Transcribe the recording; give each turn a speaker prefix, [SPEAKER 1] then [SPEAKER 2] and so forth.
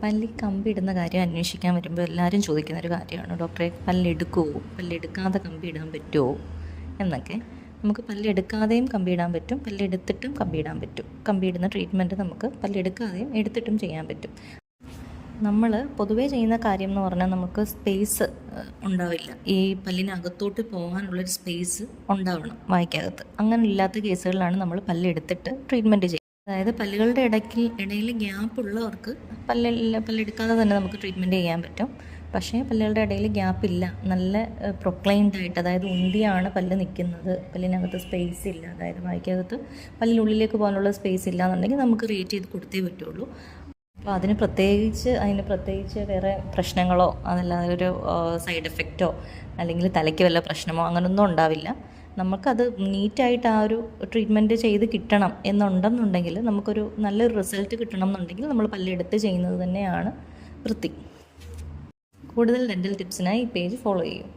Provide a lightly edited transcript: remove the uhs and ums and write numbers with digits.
[SPEAKER 1] പല്ലിൽ കമ്പി ഇടുന്ന കാര്യം അന്വേഷിക്കാൻ വരുമ്പോൾ എല്ലാവരും ചോദിക്കുന്ന ഒരു കാര്യമാണ്, ഡോക്ടറെ പല്ലെടുക്കുമോ, പല്ലെടുക്കാതെ കമ്പി ഇടാൻ പറ്റുമോ എന്നൊക്കെ. നമുക്ക് പല്ലെടുക്കാതെയും കമ്പി ഇടാൻ പറ്റും, പല്ലെടുത്തിട്ടും കമ്പി ഇടാൻ പറ്റും. കമ്പി ഇടുന്ന ട്രീറ്റ്മെൻറ്റ് നമുക്ക് പല്ലെടുക്കാതെയും എടുത്തിട്ടും ചെയ്യാൻ പറ്റും. നമ്മൾ പൊതുവേ ചെയ്യുന്ന കാര്യം എന്ന് പറഞ്ഞാൽ നമുക്ക് സ്പേസ് ഉണ്ടാവില്ല, ഈ പല്ലിനകത്തോട്ട് പോകാനുള്ളൊരു സ്പേസ് ഉണ്ടാവണം വായ്ക്കകത്ത്. അങ്ങനെ ഇല്ലാത്ത കേസുകളിലാണ് നമ്മൾ പല്ലെടുത്തിട്ട് ട്രീറ്റ്മെൻറ്റ് ചെയ്യുന്നത്. അതായത് പല്ലുകളുടെ ഇടയിൽ ഗ്യാപ്പുള്ളവർക്ക് പല്ലെടുക്കാതെ തന്നെ നമുക്ക് ട്രീറ്റ്മെൻറ്റ് ചെയ്യാൻ പറ്റും. പക്ഷേ പല്ലുകളുടെ ഇടയിൽ ഗ്യാപ്പില്ല, നല്ല പ്രൊക്ലൈൻഡായിട്ട്, അതായത് ഉന്തിയാണ് പല്ല് നിൽക്കുന്നത്, പല്ലിനകത്ത് സ്പേസ് ഇല്ല, അതായത് വായ്ക്കകത്ത് പല്ലിനുള്ളിലേക്ക് പോകാനുള്ള സ്പേസ് ഇല്ല എന്നുണ്ടെങ്കിൽ നമുക്ക് റേറ്റ് ചെയ്ത് കൊടുത്തേ പറ്റുള്ളൂ. അപ്പോൾ അതിന് പ്രത്യേകിച്ച് വേറെ പ്രശ്നങ്ങളോ അതല്ലാതെ ഒരു സൈഡ് എഫക്റ്റോ അല്ലെങ്കിൽ തലയ്ക്ക് വല്ല പ്രശ്നമോ അങ്ങനെയൊന്നും ഉണ്ടാവില്ല. നമുക്കത് നീറ്റായിട്ട് ആ ഒരു ട്രീറ്റ്മെൻറ്റ് ചെയ്ത് കിട്ടണം എന്നുണ്ടെന്നുണ്ടെങ്കിൽ, നമുക്കൊരു നല്ലൊരു റിസൾട്ട് കിട്ടണം എന്നുണ്ടെങ്കിൽ നമ്മൾ പല്ലെടുത്ത് ചെയ്യുന്നത് തന്നെയാണ് വൃത്തി. കൂടുതൽ ഡെൻ്റൽ ടിപ്സിനായി ഈ പേജ് ഫോളോ ചെയ്യും.